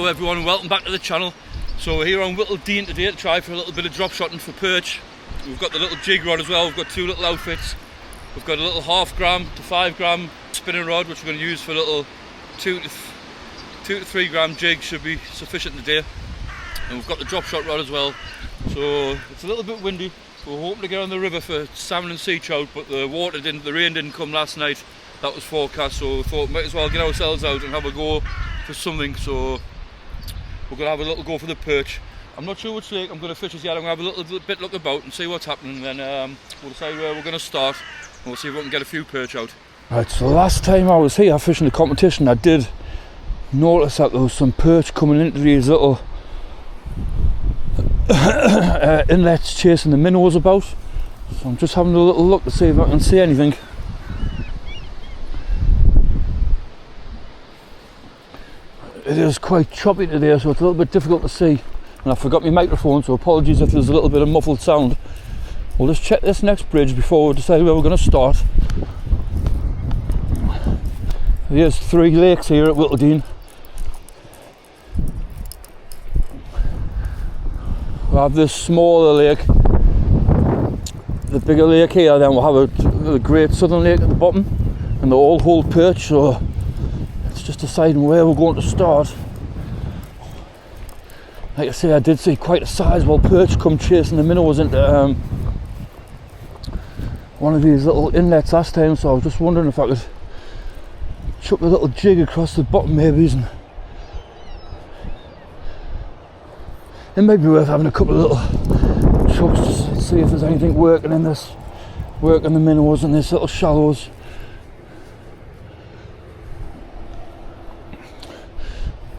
Hello everyone, welcome back to the channel. So we're here on Whittle Dene today to try for a little bit of drop shotting for perch. We've got the little jig rod as well, we've got two little outfits. We've got a little 1/2 gram to 5 gram spinning rod which we're going to use for a little 2 to 3 gram jig, should be sufficient today. And we've got the drop shot rod as well. So it's a little bit windy. We're hoping to get on the river for salmon and sea trout, but the rain didn't come last night. That was forecast, so we thought we might as well get ourselves out and have a go for something. So we're going to have a little go for the perch. I'm not sure which lake I'm going to fish as yet. I'm going to have a little bit look about and see what's happening, and then we'll decide where we're going to start, and we'll see if we can get a few perch out. Right, so last time I was here fishing the competition, I did notice that there was some perch coming into these little inlets chasing the minnows about. So I'm just having a little look to see if I can see anything. It is quite choppy today, so it's a little bit difficult to see, and I forgot my microphone, so apologies if there's a little bit of muffled sound. We'll just check this next bridge before we decide where we're going to start. There's 3 lakes here at Whittle Dene. We have this smaller lake, the bigger lake here, then we'll have a great southern lake at the bottom, and they all hold perch, so it's just deciding where we're going to start. Like I say, I did see quite a sizable perch come chasing the minnows into one of these little inlets last time, so I was just wondering if I could chuck a little jig across the bottom maybe, and it might be worth having a couple of little chucks to see if there's anything working in this, working the minnows in these little shallows.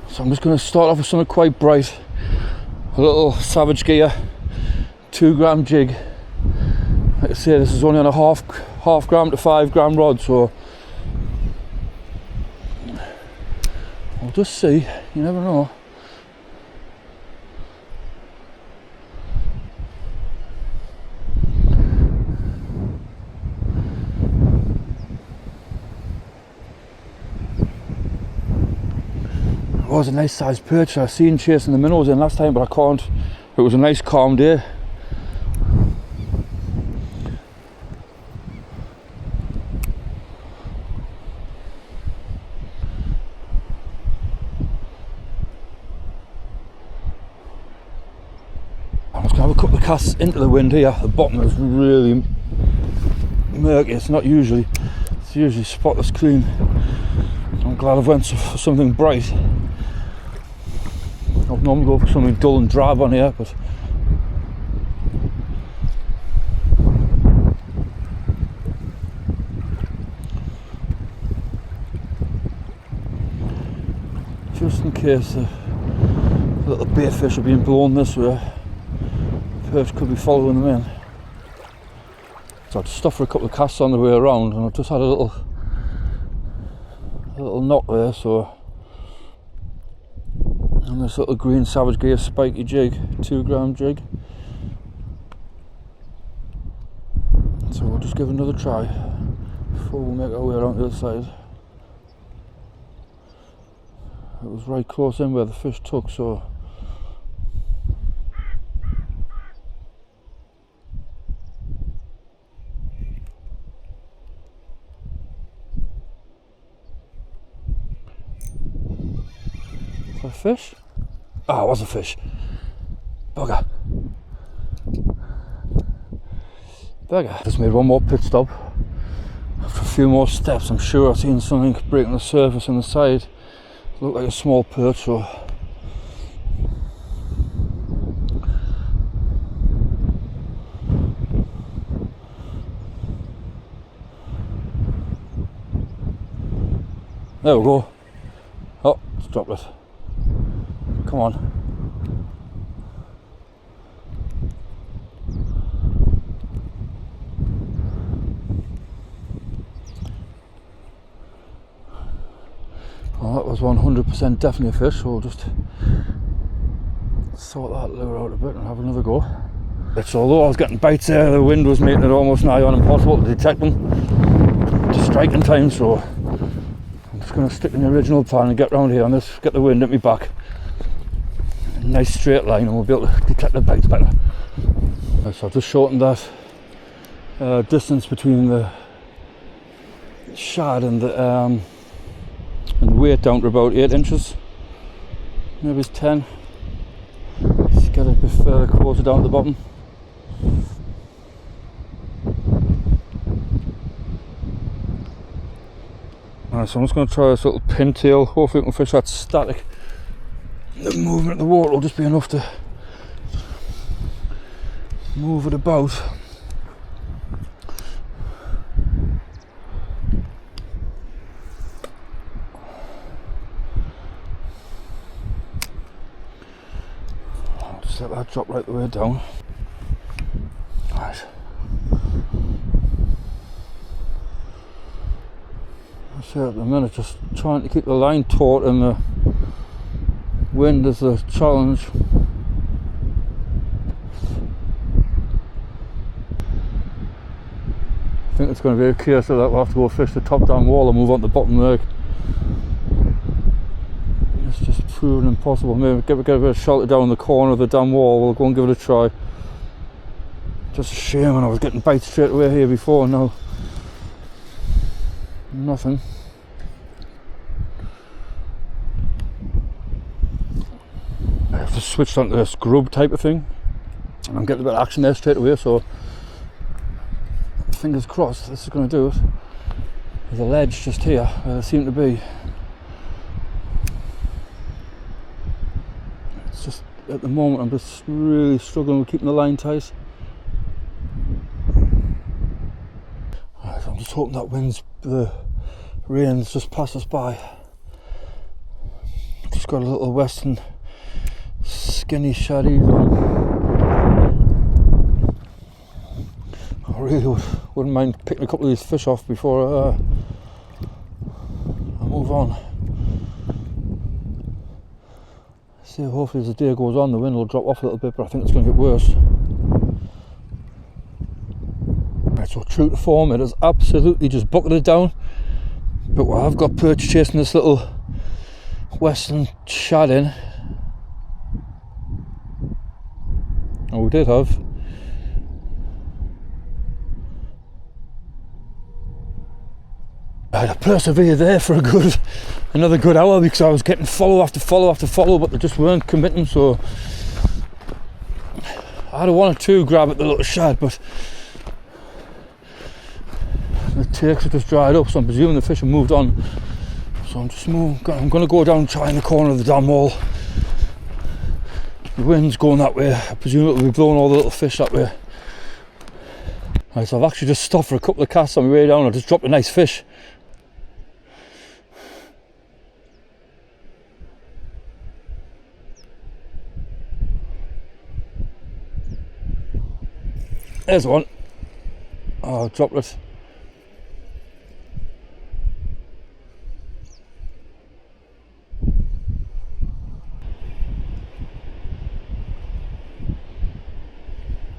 So I'm just going to start off with something quite bright, a little Savage Gear 2 gram jig. Like I say, this is only on a half gram to 5 gram rod, so we'll just see, you never know. It was a nice sized perch I seen chasing the minnows in last time, but I can't. It was a nice calm day. I'm just going to have a couple of casts into the wind here. The bottom is really murky. It's usually spotless clean. I'm glad I've went for something bright. I'd normally go for something dull and drab on here, but just in case the little bait fish are being blown this way, the perch could be following them in. So I'd stop for a couple of casts on the way around, and I've just had a little knot there, so, and this little green Savage Gear spiky jig, 2 gram jig. So we'll just give it another try before we make our way around the other side. It was right close in where the fish took, so a fish? Oh, it was a fish. Bugger. Just made one more pit stop. After a few more steps, I'm sure I've seen something breaking the surface on the side. It looked like a small perch, so there we go. Oh, it's dropped it. Come on. Well, that was 100% definitely a fish, so we'll just sort that lure out a bit and have another go. So although I was getting bites there, the wind was making it almost nigh on impossible to detect them to strike in time, so I'm just going to stick in the original plan and get round here on this, get the wind at me back, nice straight line and we'll be able to detect the bites better. So I've just shortened that distance between the shad and the weight down to about 8 inches, maybe it's 10. Just get it a bit further closer down to the bottom. Alright, so I'm just going to try this little pintail. Hopefully we can fish that static. The movement of the water will just be enough to move it about. I'll just let that drop right the way down. Right. So at the minute, just trying to keep the line taut and the wind is a challenge. I think it's going to be a case of that we'll have to go fish the top down wall and move on to the bottom leg. It's just proven impossible. Maybe get a bit of shelter down in the corner of the dam wall. We'll go and give it a try. Just a shame when I was getting bites straight away here before, and now nothing. I have to switch onto this grub type of thing, and I'm getting a bit of action there straight away, so fingers crossed this is going to do it. There's a ledge just here where there seem to be. It's just at the moment I'm just really struggling with keeping the line tight. Right, so I'm just hoping that the rain's just passed us by. Just got a little western skinny shaddies on. I really wouldn't mind picking a couple of these fish off before I move on. See, hopefully as the day goes on the wind will drop off a little bit, but I think it's going to get worse. Right, so true to form, it has absolutely just bucketed down, but I've got perch chasing this little western shad in. Oh, we did have. I had to persevere there for another good hour because I was getting follow after follow after follow, but they just weren't committing. So I had a 1 or 2 grab at the little shad, but the takes have just dried up, so I'm presuming the fish have moved on. So I'm just moving. I'm going to go down and try in the corner of the dam wall. The wind's going that way. I presume it'll be blowing all the little fish that way. Right, so I've actually just stopped for a couple of casts on my way down. I just dropped a nice fish. There's one. Oh, droplet.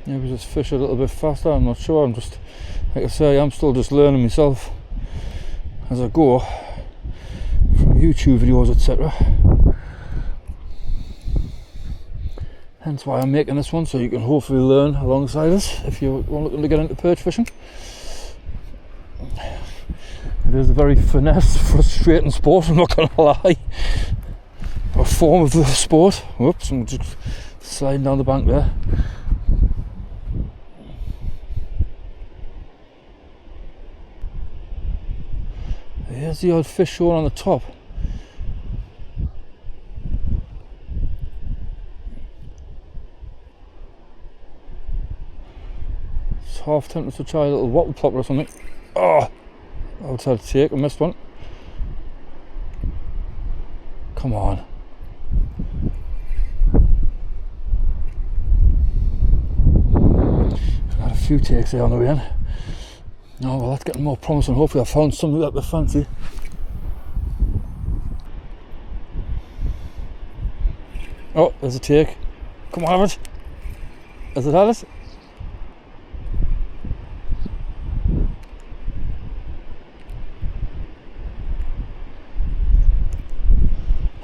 Maybe just fish a little bit faster, I'm not sure. I'm just, like I say, I'm still just learning myself as I go from YouTube videos, etc. Hence why I'm making this one, so you can hopefully learn alongside us if you're looking to get into perch fishing. It is a very finesse, frustrating sport, I'm not going to lie. A form of the sport. Whoops, I'm just sliding down the bank there. Here's the odd fish showing on the top. It's half tempted to try a little wattle plopper or something. Oh! Outside take, I missed one. Come on. I've had a few takes there on the way in. Oh well, that's getting more promising. Hopefully I found something that they fancy. Oh, there's a take. Come on, have it. Has it had it?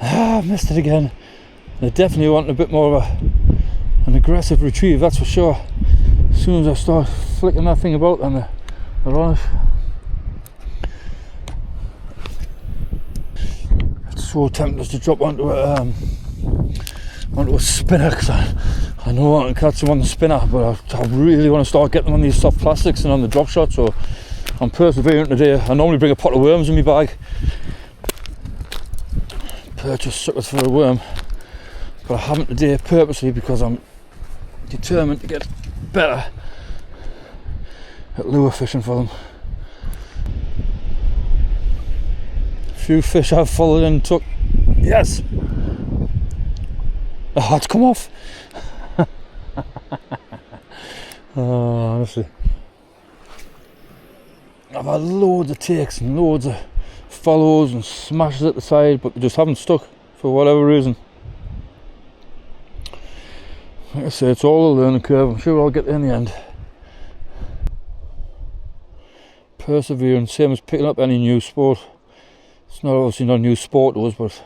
Ah, missed it again. They definitely want a bit more of an aggressive retrieve, that's for sure. As soon as I start flicking that thing about, then they're on it. It's so tempting just to drop onto a spinner, because I know I can catch them on the spinner, but I really want to start getting them on these soft plastics and on the drop shot, so I'm persevering today. I normally bring a pot of worms in my bag. Perch are suckers for a worm, but I haven't today purposely because I'm determined to get better at lure fishing for them. A few fish I've followed and took. Yes! Oh, it's come off! Oh, honestly. I've had loads of takes and loads of follows and smashes at the side, but they just haven't stuck for whatever reason. Like I say, it's all a learning curve. I'm sure I'll get there in the end. Persevering, same as picking up any new sport. It's not obviously not a new sport to us, but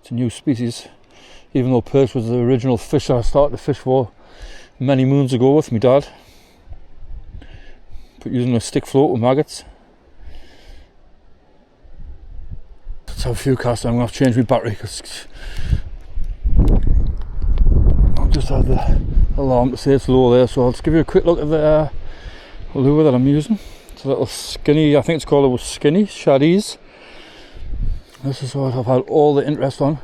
it's a new species. Even though perch was the original fish I started to fish for many moons ago with my dad, but using a stick float with maggots. Let's have a few casts. I'm going to have to change my battery because I've just had the alarm to say it's low there, so I'll just give you a quick look at the lure that I'm using. It's a little skinny, I think it's called a skinny shaddies. This is what I've had all the interest on.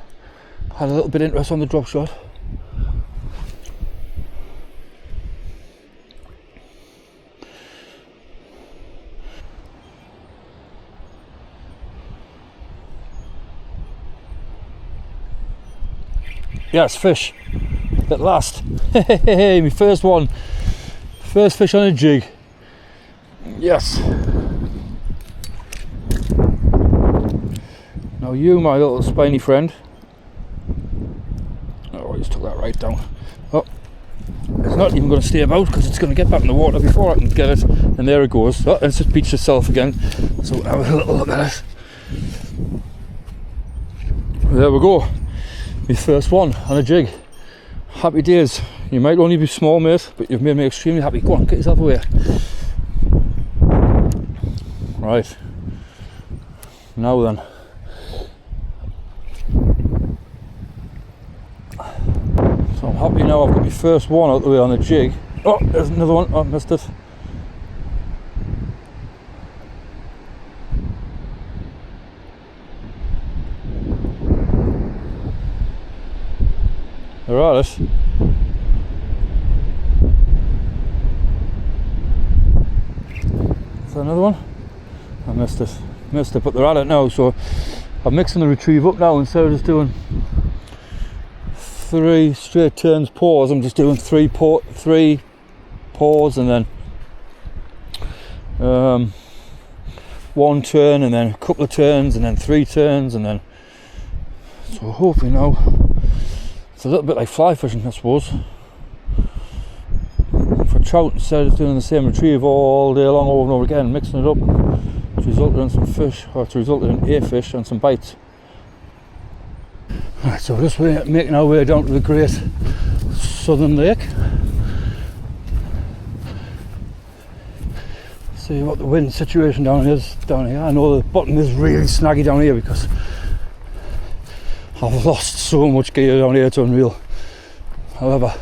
Had a little bit of interest on the drop shot. Yes, fish. At last. Hey, my first one. First fish on a jig. Yes. Now you, my little spiny friend. Oh, I just took that right down. Oh, it's not even going to stay about because it's going to get back in the water before I can get it. And there it goes. Oh, it's just beached itself again. So have a little look at it. There we go. My first one on a jig. Happy days. You might only be small, mate, but you've made me extremely happy. Go on, get yourself away. Right. Now then. So I'm happy now I've got my first one out the way on the jig. Oh, there's another one. Oh, I missed it. They're at it. Is that another one? I missed it, but they're at it now, so I'm mixing the retrieve up now. Instead of just doing 3 straight turns pause, I'm just doing 3 pause and then 1 turn and then a couple of turns and then 3 turns, and then so hopefully now it's a little bit like fly fishing, I suppose. For trout, instead of doing the same retrieve all day long over and over again, mixing it up, it's resulted in some fish, or it's resulted in a fish and some bites. Right, so we're just making our way down to the Great Southern Lake. See what the wind situation down is down here. I know the bottom is really snaggy down here because I've lost so much gear down here, it's unreal. However,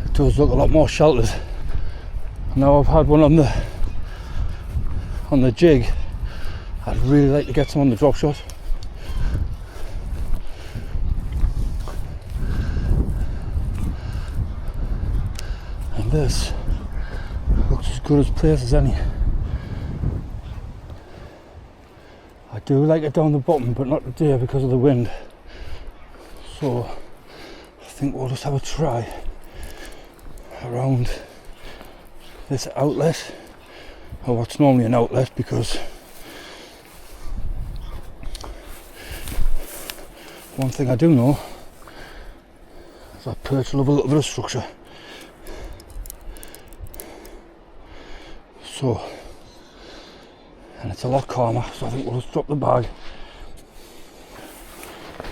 it does look a lot more sheltered. Now I've had one on the jig. I'd really like to get some on the drop shot. And this looks as good a place as any. I do like it down the bottom, but not today because of the wind. So I think we'll just have a try around this outlet, or what's normally an outlet, because one thing I do know is that perch love a little bit of structure. So, and it's a lot calmer, so I think we'll just drop the bag.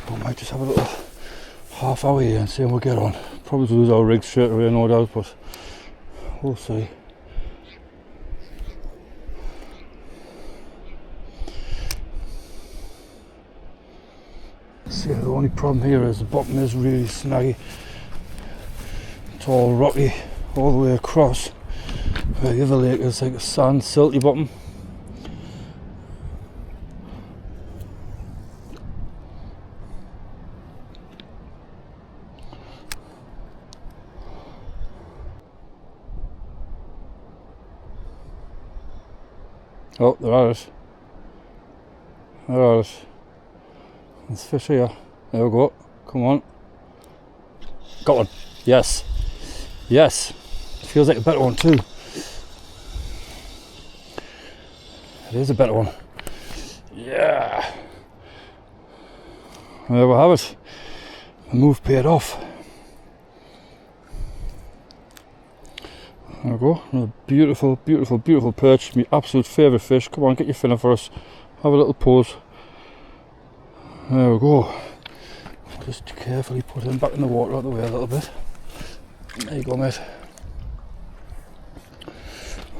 We might just have a little half hour here and see how we get on. Probably lose our rig straight away, no doubt, but we'll see. See, the only problem here is the bottom is really snaggy. It's all rocky all the way across. The other lake is like a sand, silty bottom. Oh, there are it. There are it. There's fish here. There we go. Come on. Got one. Yes. Yes. Feels like a better one too. It is a better one. Yeah. There we have it. The move paid off. There we go. Another beautiful, beautiful, beautiful perch. My absolute favourite fish. Come on, get your fin up for us. Have a little pause. There we go. Just carefully put him back in the water out of the way a little bit. There you go, mate.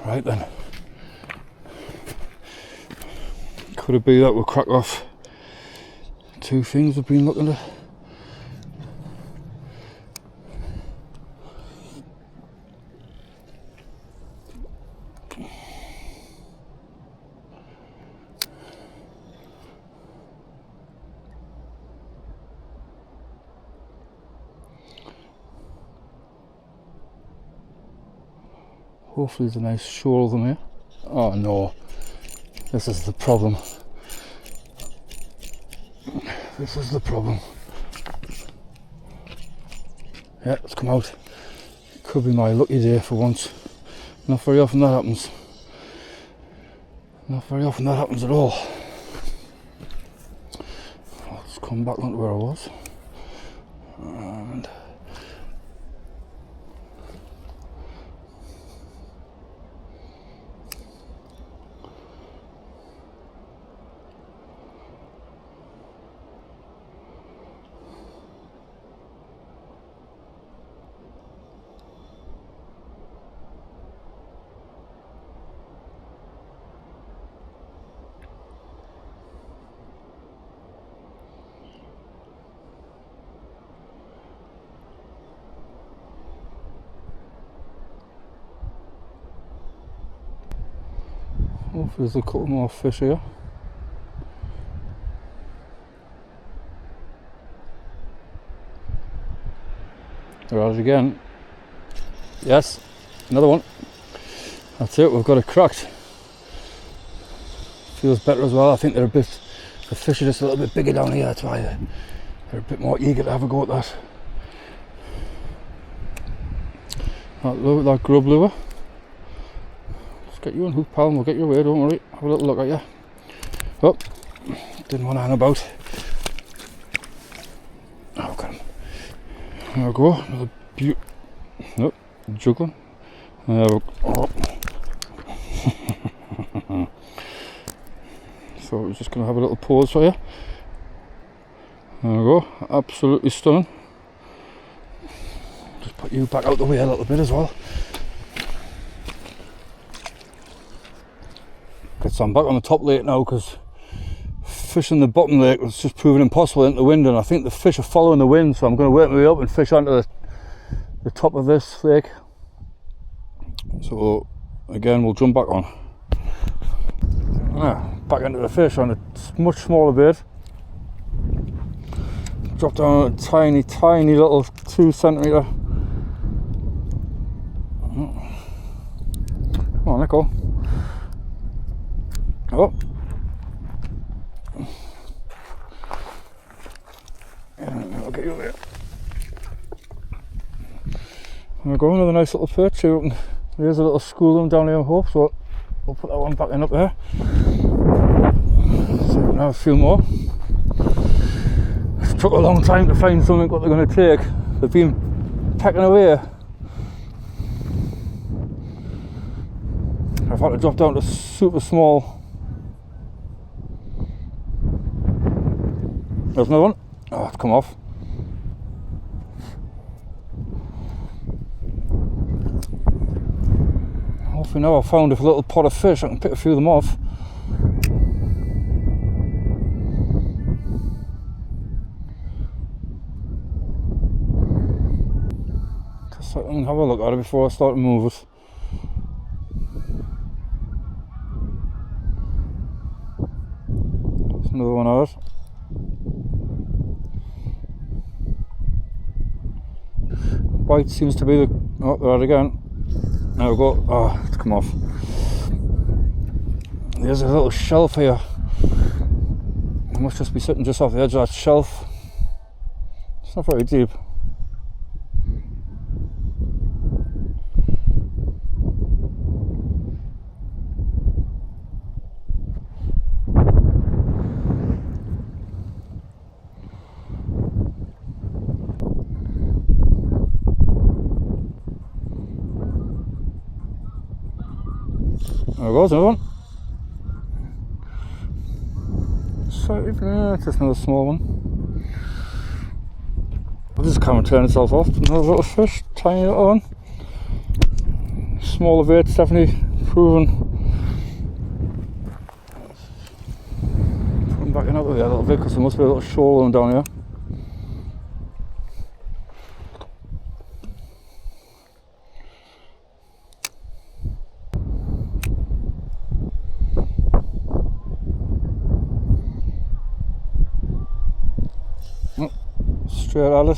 Right then. Could it be that we'll crack off two things we've been looking at? Hopefully there's a nice shoal of them here. Oh no, this is the problem. This is the problem. Yeah, it's come out. Could be my lucky day for once. Not very often that happens. Not very often that happens at all. I'll just come back onto where I was. And hopefully there's a couple more fish here. There are it again. Yes, another one. That's it, we've got it cracked. Feels better as well. I think the fish are just a little bit bigger down here, that's why they're a bit more eager to have a go at that. That grub lure. Get you on hook, pal, and we'll get you away, don't worry. Have a little look at you. Oh, didn't want to hang about. Oh, got him. There we go. Another nope, juggling. There we go. Oh. So we're just going to have a little pause for you. There we go. Absolutely stunning. Just put you back out the way a little bit as well. So I'm back on the top lake now because fishing the bottom lake was just proving impossible in the wind, and I think the fish are following the wind, so I'm going to work my way up and fish onto the top of this lake. So again, we'll jump back on. Back into the fish on a much smaller bait. Drop down a tiny, tiny little 2 centimetre. Come on, let go. Oh, I'll get you over here. There we go, another nice little perch. There's a little school of them down here, I hope, so we'll put that one back in up there. So we can have a few more. It took a long time to find something what they're going to take. They've been pecking away. I've had to drop down to super small. There's another one. Oh, it's come off. we know I found a little pot of fish, I can pick a few of them off. Just so I can have a look at it before I start to move it. There's another one out. White seems to be the... oh, there again. There we go. Oh, it's come off. There's a little shelf here. It must just be sitting just off the edge of that shelf. It's not very deep. There goes another one. So, it's just another small one. This camera turned itself off. Another little fish, tiny little one. Smaller baits, definitely proven. Put them back in up there a little bit because there must be a little shoal on down here. Straight at it.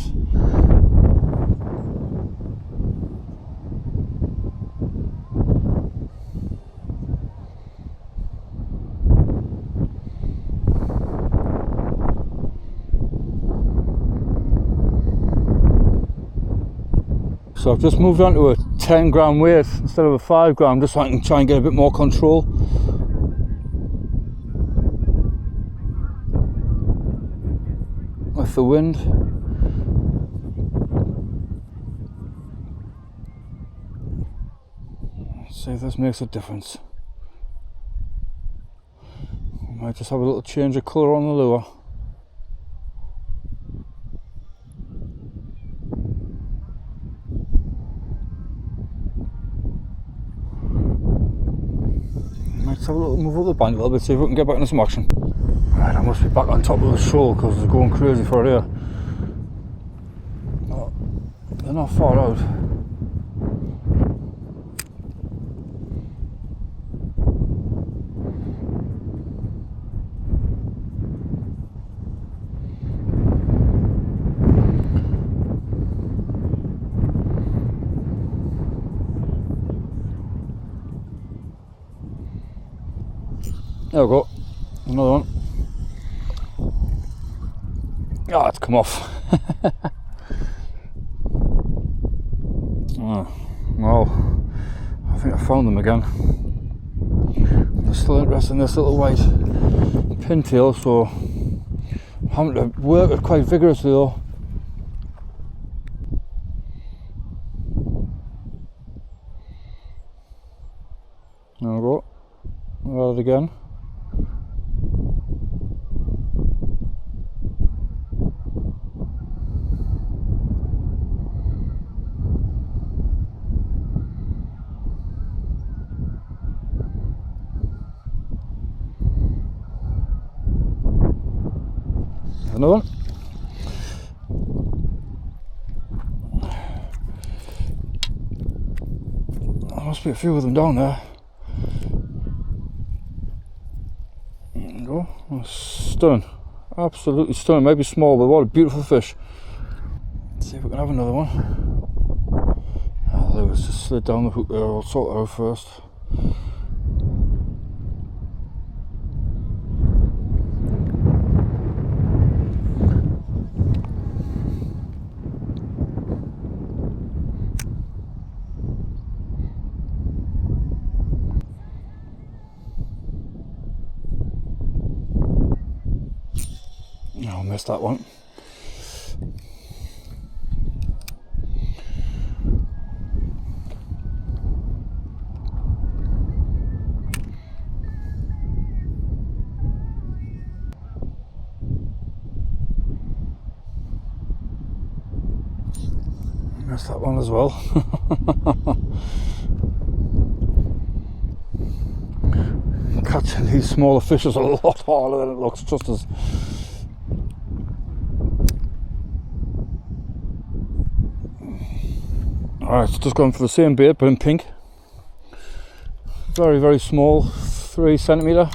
So I've just moved on to a 10 gram weight instead of a 5 gram, just so I can try and get a bit more control. With the wind. See if this makes a difference. I might just have a little change of colour on the lure. Might have a little move up the bank a little bit, see if we can get back into some action. Right, I must be back on top of the shoal because it's going crazy for it here. No, they're not far out. There we go, another one. Oh, it's come off. Oh, well, I think I found them again. I'm still interested in this little white pintail, so I'm having to work it quite vigorously though. There we go. Got it again. Another one. There must be a few of them down there. There you go. Oh, stunning. Absolutely stunning. Maybe small, but what a beautiful fish. Let's see if we can have another one. Oh, there was just slid down the hook there. I'll sort it out first. Oh, I missed that one. Missed that one as well. catching these smaller fish is a lot harder than it looks, just as. Alright, just going for the same bait but in pink. Very, very small, 3 centimetre.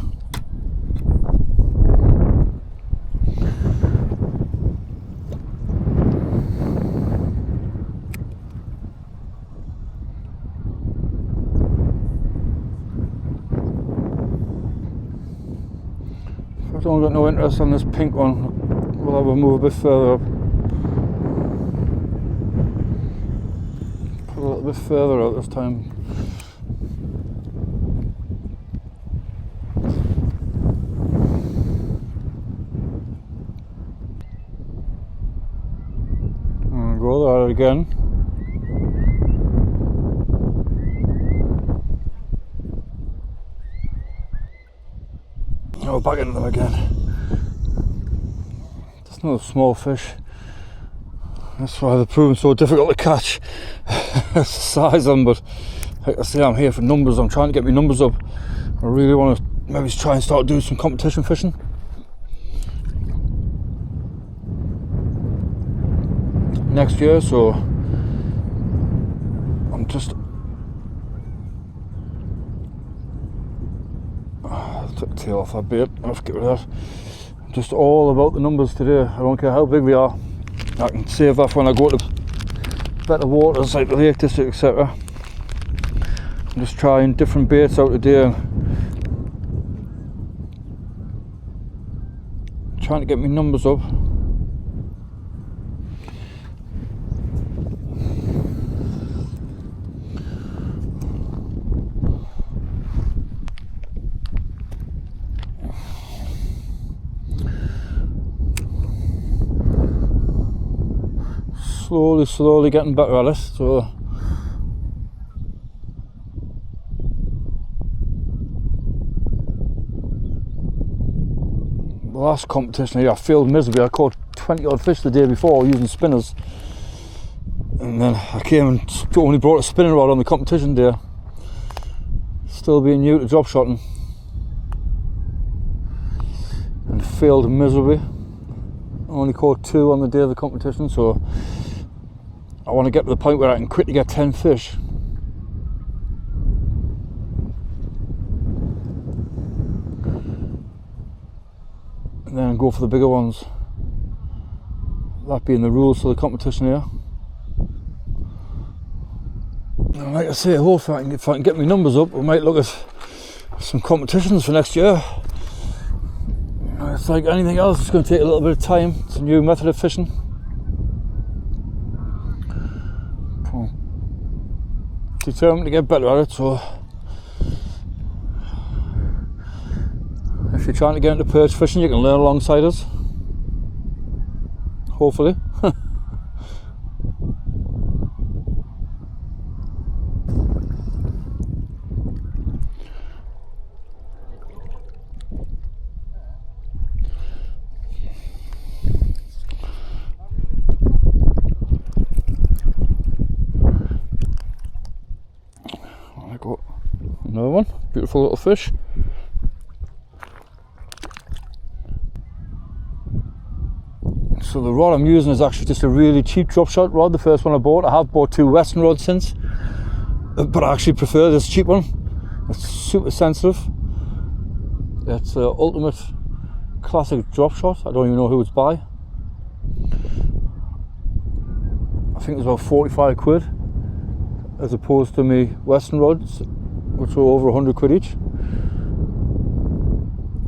If I don't get no interest on this pink one, we'll have a move a bit further up. Put a little bit further out this time. And go there again. Oh, back into them again. There's no small fish. That's why they're proving so difficult to catch. It's the size of them, but like I say, I'm here for numbers. I'm trying to get my numbers up. I really want to maybe try and start doing some competition fishing. Next year, so I'm just took the tail off that bait. I'll have to get rid of that. I'm just all about the numbers today. I don't care how big they are. I can save that for when I go to better waters like the Lake District, etc. I'm just trying different baits out today and trying to get my numbers up. Slowly getting better at it. So the last competition here I failed miserably. I caught 20 odd fish the day before using spinners, and then I came and only brought a spinning rod on the competition day, still being new to drop shotting, and failed miserably. I only caught 2 on the day of the competition, so I want to get to the point where I can quickly get 10 fish. And then go for the bigger ones. That being the rules for the competition here. And like I say, hopefully if I can get my numbers up, we might look at some competitions for next year. It's like anything else, it's going to take a little bit of time. It's a new method of fishing. Determined to get better at it, so if you're trying to get into perch fishing, you can learn alongside us, hopefully. Another one, beautiful little fish. So the rod I'm using is actually just a really cheap drop shot rod, the first one I bought. I have bought 2 Western rods since, but I actually prefer this cheap one. It's super sensitive. It's an ultimate classic drop shot. I don't even know who it's by. I think it's about 45 quid as opposed to me Western rods, which were over 100 quid each.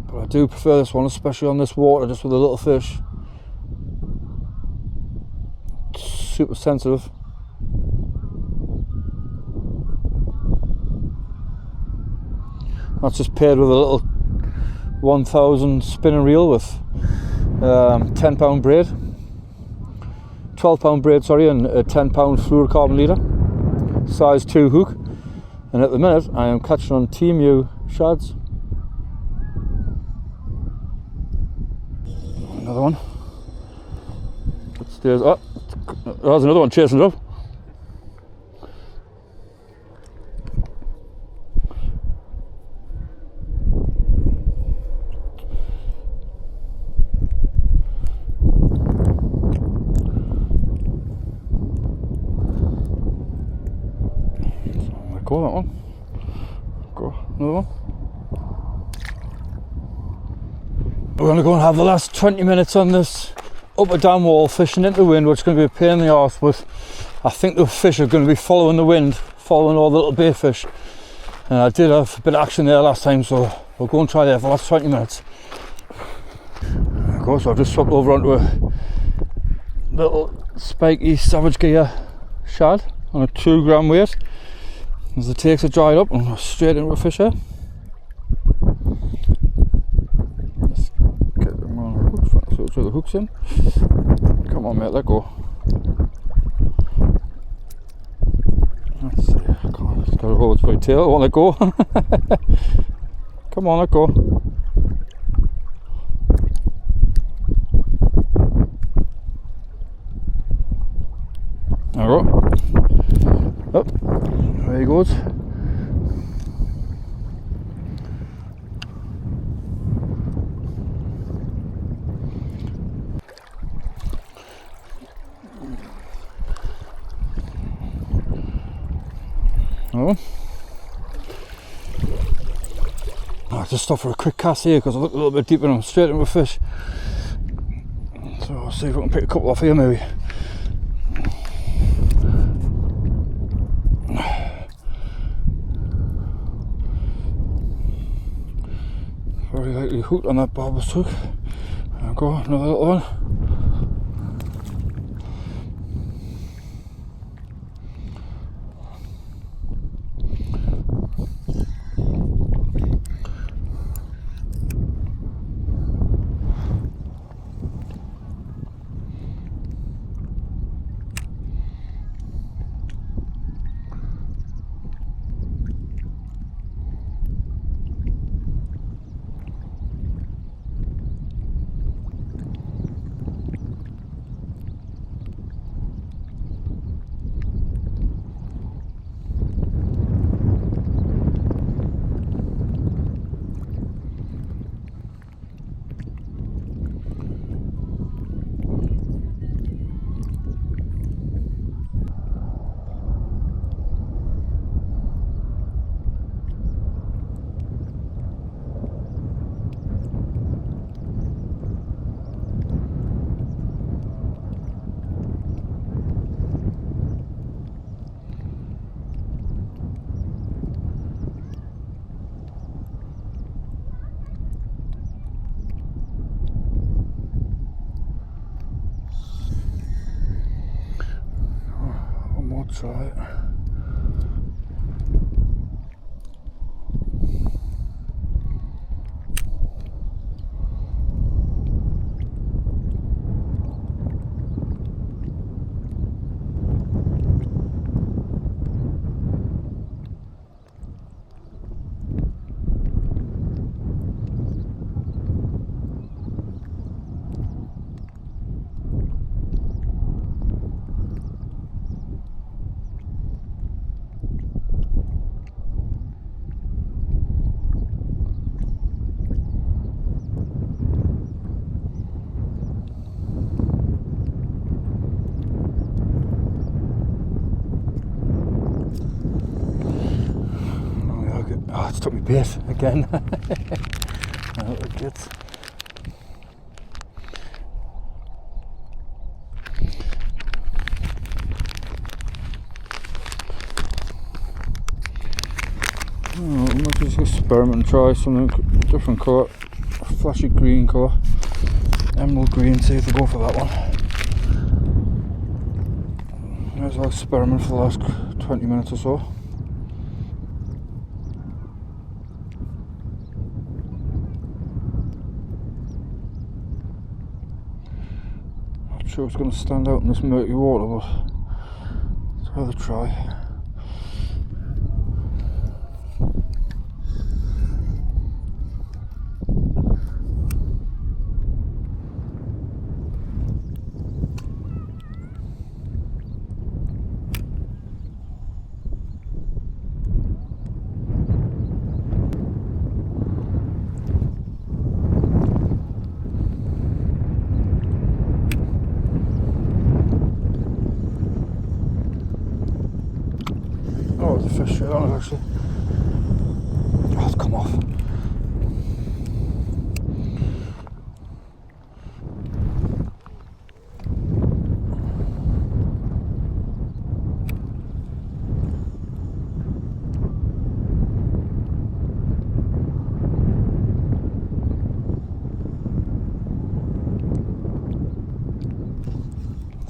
But I do prefer this one, especially on this water, just with a little fish. It's super sensitive. That's just paired with a little 1000 spinning reel with 10-pound braid. 12-pound braid, sorry, and a 10-pound fluorocarbon leader. Size 2 hook. And at the minute I am catching on TMU shads. Another one. Upstairs. Oh, there's another one chasing it up. Go that one. Go. Another one. We're going to go and have the last 20 minutes on this upper dam wall fishing into the wind, which is going to be a pain in the arse, but I think the fish are going to be following the wind, following all the little bait fish. And I did have a bit of action there last time, so we'll go and try there for the last 20 minutes. Of course, I've just swapped over onto a little spiky Savage Gear shad on a 2 gram weight. As the takes are dried up, and we're straight into a fish here. Let's get them on hooks, so throw the hooks in. Come on mate, let go. Let's see, I can't, it's got to hold its very tail, it won't let go. Come on, let go. There we go. Up, there he goes. Oh. I just stop for a quick cast here because I look a little bit deeper and I'm straight into a fish. So I'll see if I can pick a couple off here maybe. Very likely hooked on that barber's hook. There we go, another little one. Try it. Oh, it's took me bait again. Oh, it gets. I might just experiment and try something different colour, a flashy green colour, emerald green, see if we go for that one. There's our experiment for the last 20 minutes or so. Not sure it's going to stand out in this murky water, but it's worth a try. Oh, there's a fish straight on it actually. Oh, it's come off.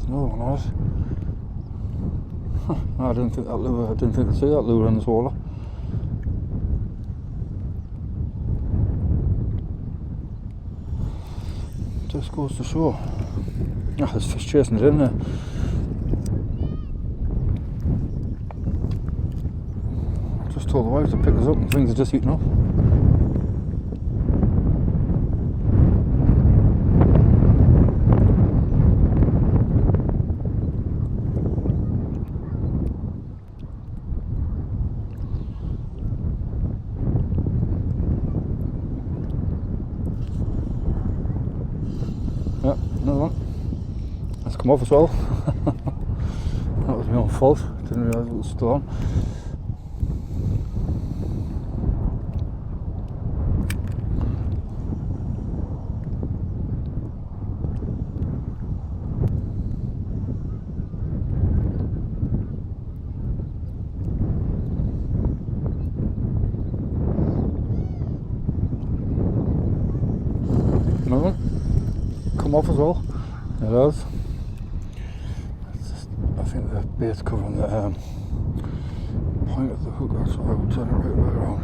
Another one on it. I didn't think to see that lure in this water. Just goes to show. Ah, there's fish chasing it in there. I just told the wife to pick this up and things are just eating up. Yeah, another one. That's come off as well. That was my own fault. Didn't realise it was still on. Another one. Come off as well. It has. I think the bait's covering the point of the hook, so I will turn it right around.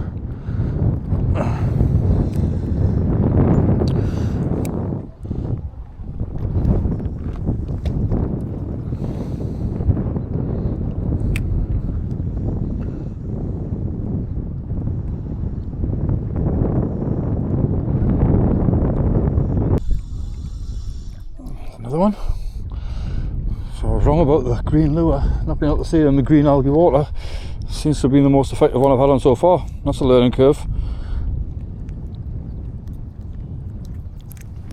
Another one. So I was wrong about the green lure, not being able to see it in the green algae water. Seems to have been the most effective one I've had on so far. That's a learning curve.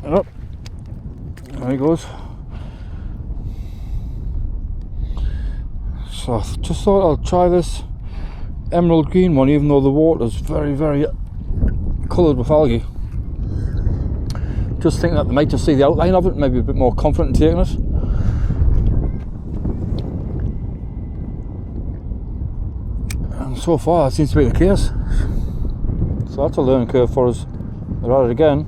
And up. There he goes. So I just thought I'll try this emerald green one, even though the water's very, very coloured with algae. Just think that they might just see the outline of it, maybe a bit more confident in taking it. And so far that seems to be the case. So that's a learning curve for us. We're at it again.